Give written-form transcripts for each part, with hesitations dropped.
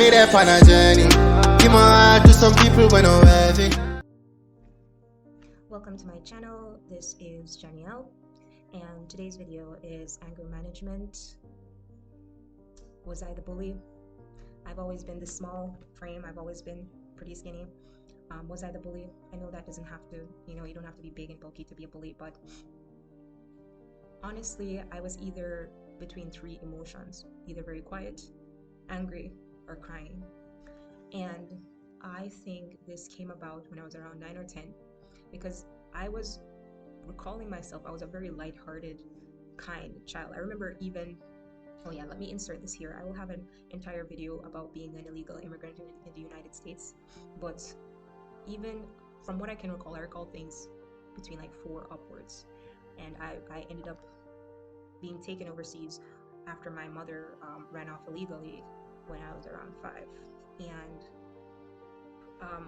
me there on a journey. Give my heart to some people when I'm worthy. Welcome to my channel. This is Janniel, and today's video is anger management. Was I the bully? I've always been this small frame. I've always been pretty skinny. Was I the bully? I know that doesn't have to, you don't have to be big and bulky to be a bully, but honestly, I was either between three emotions, either very quiet, angry, or crying. And I think this came about when I was around 9 or 10, because I was recalling myself, I was a very lighthearted, kind child. I remember even, oh yeah, let me insert this here. I will have an entire video about being an illegal immigrant in the United States. But even from what I can recall, I recall things between like 4 upwards. And I ended up being taken overseas after my mother ran off illegally when I was around 5. And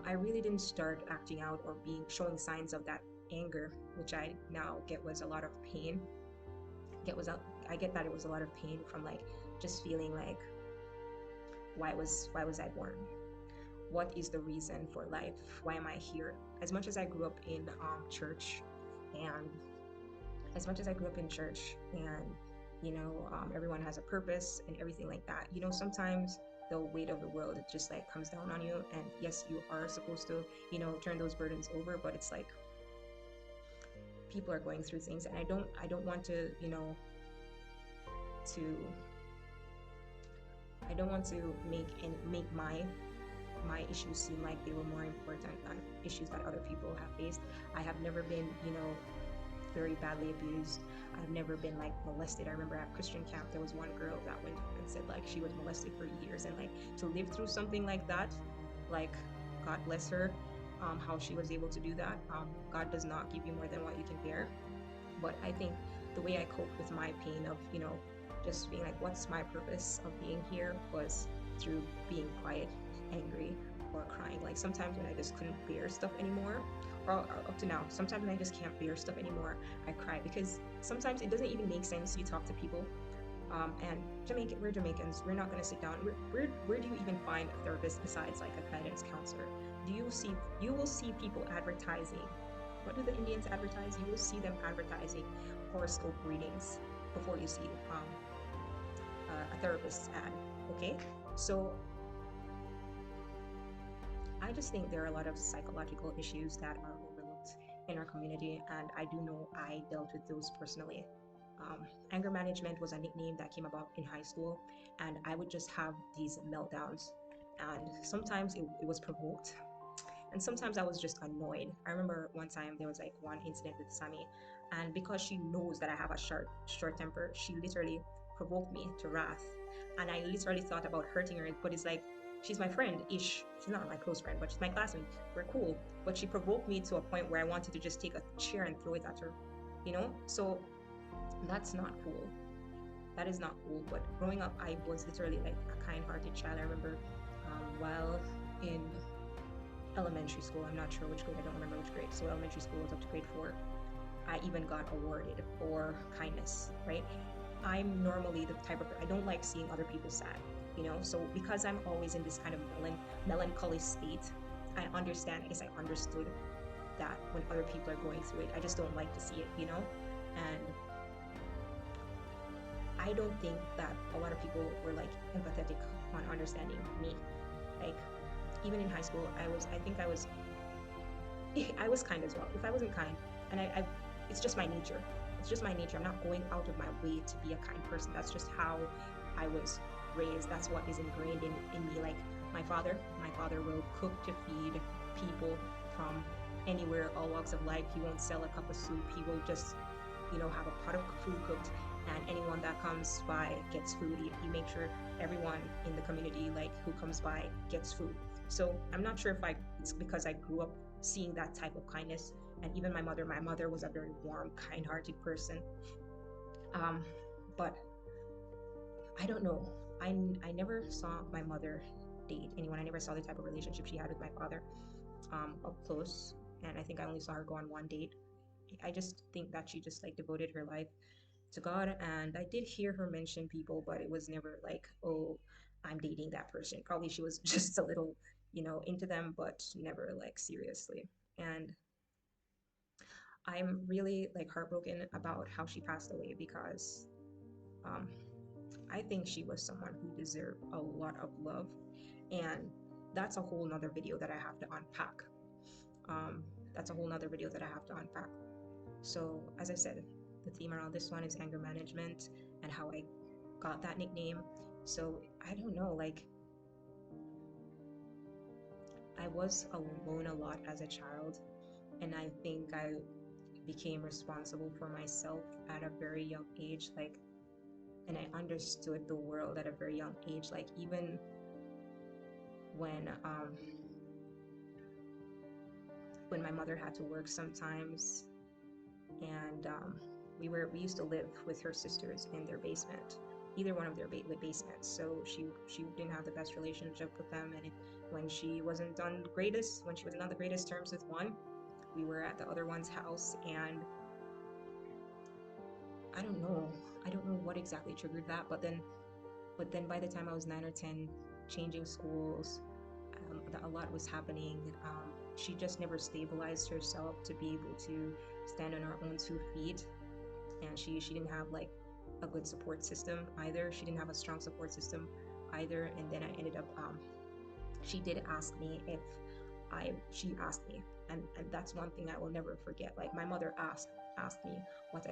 I really didn't start acting out or showing signs of that anger, which I now get was a lot of pain. I get that it was a lot of pain from like just feeling like, why was I born? What is the reason for life? Why am I here? As much as I grew up in church, and everyone has a purpose and everything like that. Sometimes the weight of the world, it just like comes down on you, and yes, you are supposed to, turn those burdens over, but it's like people are going through things, and I don't want to, I don't want to make my issues seem like they were more important than issues that other people have faced. I have never been, very badly abused. I've never been like molested. I remember at Christian camp there was one girl that went and said like she was molested for years, and like to live through something like that, like God bless her, how she was able to do that. God does not give you more than what you can bear. But I think the way I coped with my pain of just being like, what's my purpose of being here, was through being quiet, angry, or crying. Like sometimes when I just couldn't bear stuff anymore, or up to now, sometimes when I just can't bear stuff anymore, I cry, because sometimes it doesn't even make sense. You talk to people, and we're Jamaicans, we're not going to sit down. Where do you even find a therapist besides like a guidance counselor? You will see people advertising. What do the Indians advertise? You will see them advertising horoscope readings before you see a therapist's ad. Okay, so I just think there are a lot of psychological issues that are overlooked in our community, and I do know I dealt with those personally. Anger management was a nickname that came about in high school, and I would just have these meltdowns, and sometimes it was provoked, and sometimes I was just annoyed. I remember one time there was like one incident with Sammy, and because she knows that I have a short temper, she literally provoked me to wrath, and I literally thought about hurting her, but it's like, she's my friend-ish. She's not my close friend, but she's my classmate. We're cool. But she provoked me to a point where I wanted to just take a chair and throw it at her, So that's not cool. That is not cool. But growing up, I was literally like a kind-hearted child. I remember while in elementary school, I'm not sure which grade, I don't remember which grade. So elementary school was up to grade 4. I even got awarded for kindness, right? I'm normally the type of, I don't like seeing other people sad. So because I'm always in this kind of melancholy state, I guess I understood that when other people are going through it, I just don't like to see it, and I don't think that a lot of people were like empathetic on understanding me. Like even in high school, I was kind as well. If I wasn't kind, and it's just my nature. It's just my nature. I'm not going out of my way to be a kind person. That's just how I was raised. That's what is ingrained in me. Like my father will cook to feed people from anywhere, all walks of life. He won't sell a cup of soup. He will just have a pot of food cooked, and anyone that comes by gets food. He makes sure everyone in the community like who comes by gets food. So I'm not sure if it's because I grew up seeing that type of kindness. And even my mother was a very warm, kind-hearted person, but I don't know. I never saw my mother date anyone. I never saw the type of relationship she had with my father up close, and I think I only saw her go on one date. I just think that she just like devoted her life to God, and I did hear her mention people, but it was never like, oh, I'm dating that person. Probably she was just a little, into them, but never like seriously. And I'm really like heartbroken about how she passed away because um, I think she was someone who deserved a lot of love. And that's a whole nother video that I have to unpack. Um, that's a whole nother video that I have to unpack. So, as I said, the theme around this one is anger management and how I got that nickname. So, I don't know, like, I was alone a lot as a child, and I think I became responsible for myself at a very young age. Like, and I understood the world at a very young age. Like, even when when my mother had to work sometimes, and we used to live with her sisters in their basement, either one of their basements. So she didn't have the best relationship with them, and when she wasn't on the greatest, when she wasn't on the greatest terms with one, we were at the other one's house, and I don't know, I don't know what exactly triggered that, but then by the time I was 9 or 10, changing schools, a lot was happening. She just never stabilized herself to be able to stand on her own 2 feet, and she didn't have like a good support system either. She didn't have a strong support system either. And then I ended up she did ask me if she asked me, and that's one thing I will never forget. Like, my mother asked me what I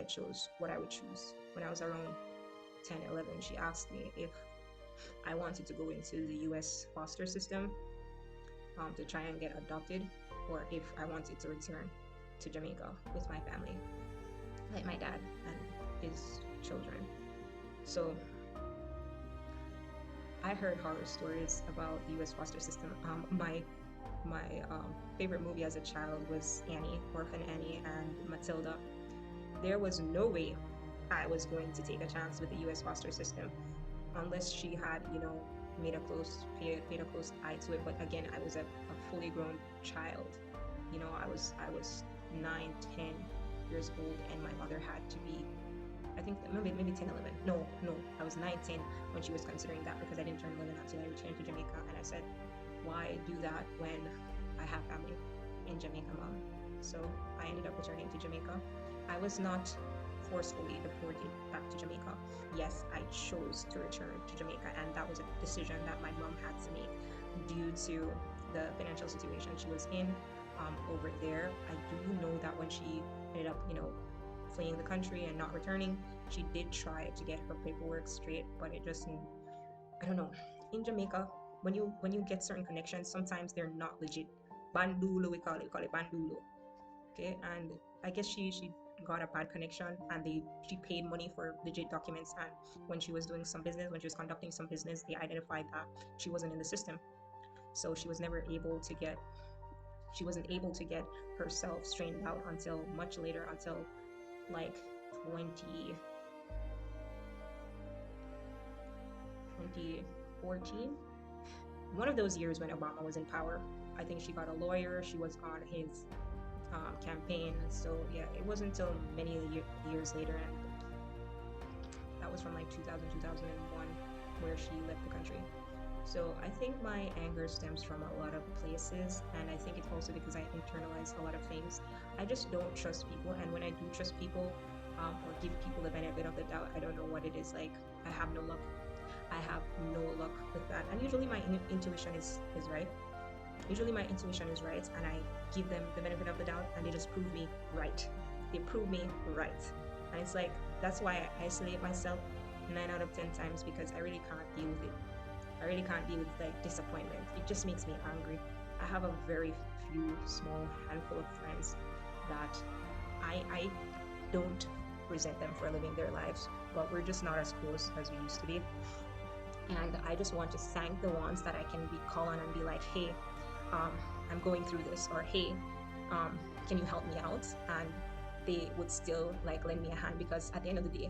would choose when I was around 10, 11. She asked me if I wanted to go into the US foster system, to try and get adopted, or if I wanted to return to Jamaica with my family, like my dad and his children. So I heard horror stories about the U.S. foster system. My favorite movie as a child was Annie, Orphan Annie, and Matilda. There was no way I was going to take a chance with the U.S. foster system unless she had, paid a close eye to it. But again, I was a fully grown child. I was 9, 10 years old, and my mother had to be, I think maybe 10, 11. No, I was 9, 10 when she was considering that, because I didn't turn 11 until I returned to Jamaica. And I said, why do that when I have family in Jamaica, mom? So I ended up returning to Jamaica. I was not forcefully deported back to Jamaica. Yes, I chose to return to Jamaica, and that was a decision that my mom had to make due to the financial situation she was in over there. I do know that when she ended up, fleeing the country and not returning, she did try to get her paperwork straight, but it just, I don't know. In Jamaica, when you get certain connections, sometimes they're not legit. Bandulo, we call it bandulo. Okay, and I guess she got a bad connection, and she paid money for legit documents, and when she was doing some business, when she was conducting some business, they identified that she wasn't in the system. So she wasn't able to get herself straightened out until much later, until like 2014, one of those years when Obama was in power. I think she got a lawyer. She was on his campaign. So yeah, it wasn't until many years later, and that was from like 2000, 2001, where she left the country. So I think my anger stems from a lot of places, and I think it's also because I internalize a lot of things. I just don't trust people, and when I do trust people, or give people the benefit of the doubt, I don't know what it is. Like, I have no luck. I have no luck with that, and usually my intuition is right. Usually my intuition is right, and I give them the benefit of the doubt, and they just prove me right. They prove me right, and it's like, that's why I isolate myself 9 out of 10 times, because I really can't deal with it. I really can't deal with like disappointment. It just makes me angry. I have a very few small handful of friends that I don't resent them for living their lives, but we're just not as close as we used to be. And I just want to thank the ones that I can call on and be like, hey, I'm going through this, or hey, can you help me out? And they would still like lend me a hand, because at the end of the day,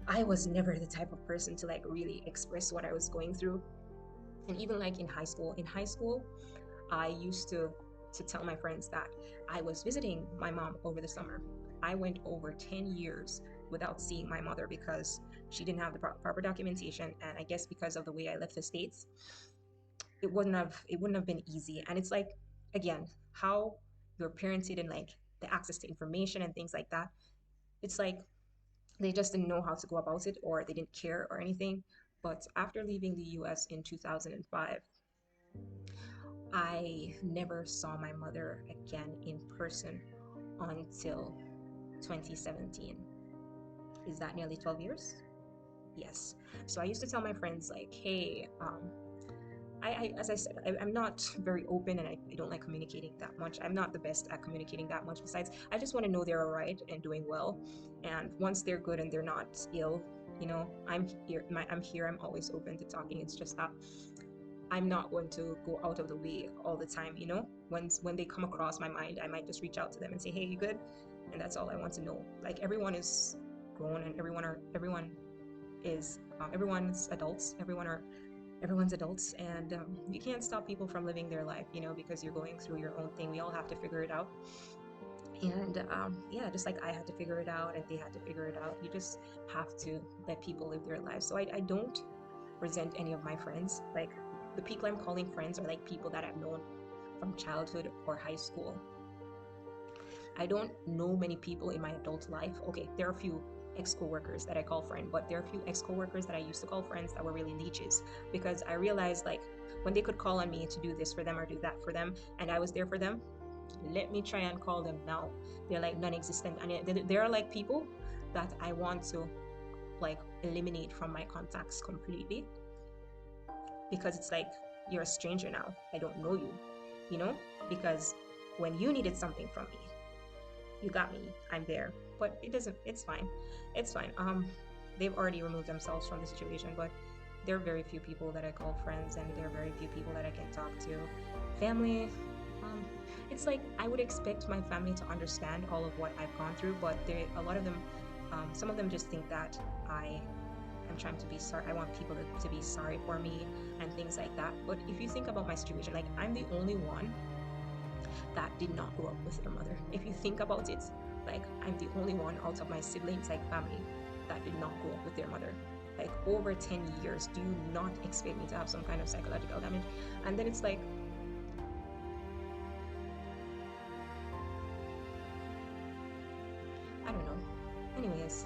I was never the type of person to like really express what I was going through. And even like in high school, I used to tell my friends that I was visiting my mom over the summer. I went over 10 years without seeing my mother because she didn't have the proper documentation, and I guess because of the way I left the States, it wouldn't have been easy. And it's like, again, how you're parented and like the access to information and things like that. It's like they just didn't know how to go about it, or they didn't care or anything. But after leaving the US in 2005, I never saw my mother again in person until 2017. Is that nearly 12 years? Yes. So I used to tell my friends, like, hey, as I said, I'm not very open, and I don't like communicating that much. I'm not the best at communicating that much. Besides, I just want to know they're all right and doing well. And once they're good and they're not ill, I'm here. I'm here. I'm always open to talking. It's just that I'm not going to go out of the way all the time. When they come across my mind, I might just reach out to them and say, hey, you good? And that's all I want to know. Like, everyone is grown, and everyone's adults. Everyone's adults, and you can't stop people from living their life, because you're going through your own thing. We all have to figure it out. And yeah, just like I had to figure it out and they had to figure it out, you just have to let people live their lives. So I don't resent any of my friends. Like, the people I'm calling friends are like people that I've known from childhood or high school. I don't know many people in my adult life. Okay, there are a few ex-coworkers that I call friend, but there are a few ex-coworkers that I used to call friends that were really leeches, because I realized, like, when they could call on me to do this for them or do that for them, and I was there for them, let me try and call them now. They're like non-existent, and there are like people that I want to like eliminate from my contacts completely, because it's like, you're a stranger now. I don't know you, because when you needed something from me, you got me, I'm there. But it's fine. It's fine. They've already removed themselves from the situation, but there are very few people that I call friends, and there are very few people that I can talk to. Family, it's like, I would expect my family to understand all of what I've gone through, but a lot of them, some of them just think that I'm trying to be sorry. I want people to be sorry for me and things like that. But if you think about my situation, like, I'm the only one that did not grow up with their mother. If you think about it, like, I'm the only one out of my siblings, like family, that did not grow up with their mother. Like, over 10 years, do you not expect me to have some kind of psychological damage? And then it's like, I don't know. Anyways,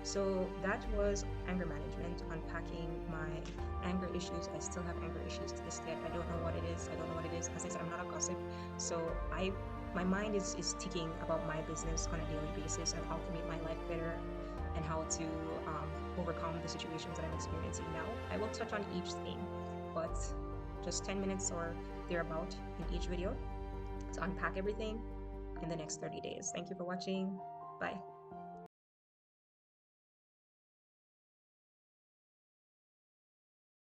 so that was anger management, unpacking my anger issues. I still have anger issues to this day. I don't know what it is. As I said, I'm not a gossip. So my mind is ticking about my business on a daily basis, and how to make my life better, and how to overcome the situations that I'm experiencing now. I will touch on each thing, but just 10 minutes or thereabout in each video to unpack everything in the next 30 days. Thank you for watching. Bye.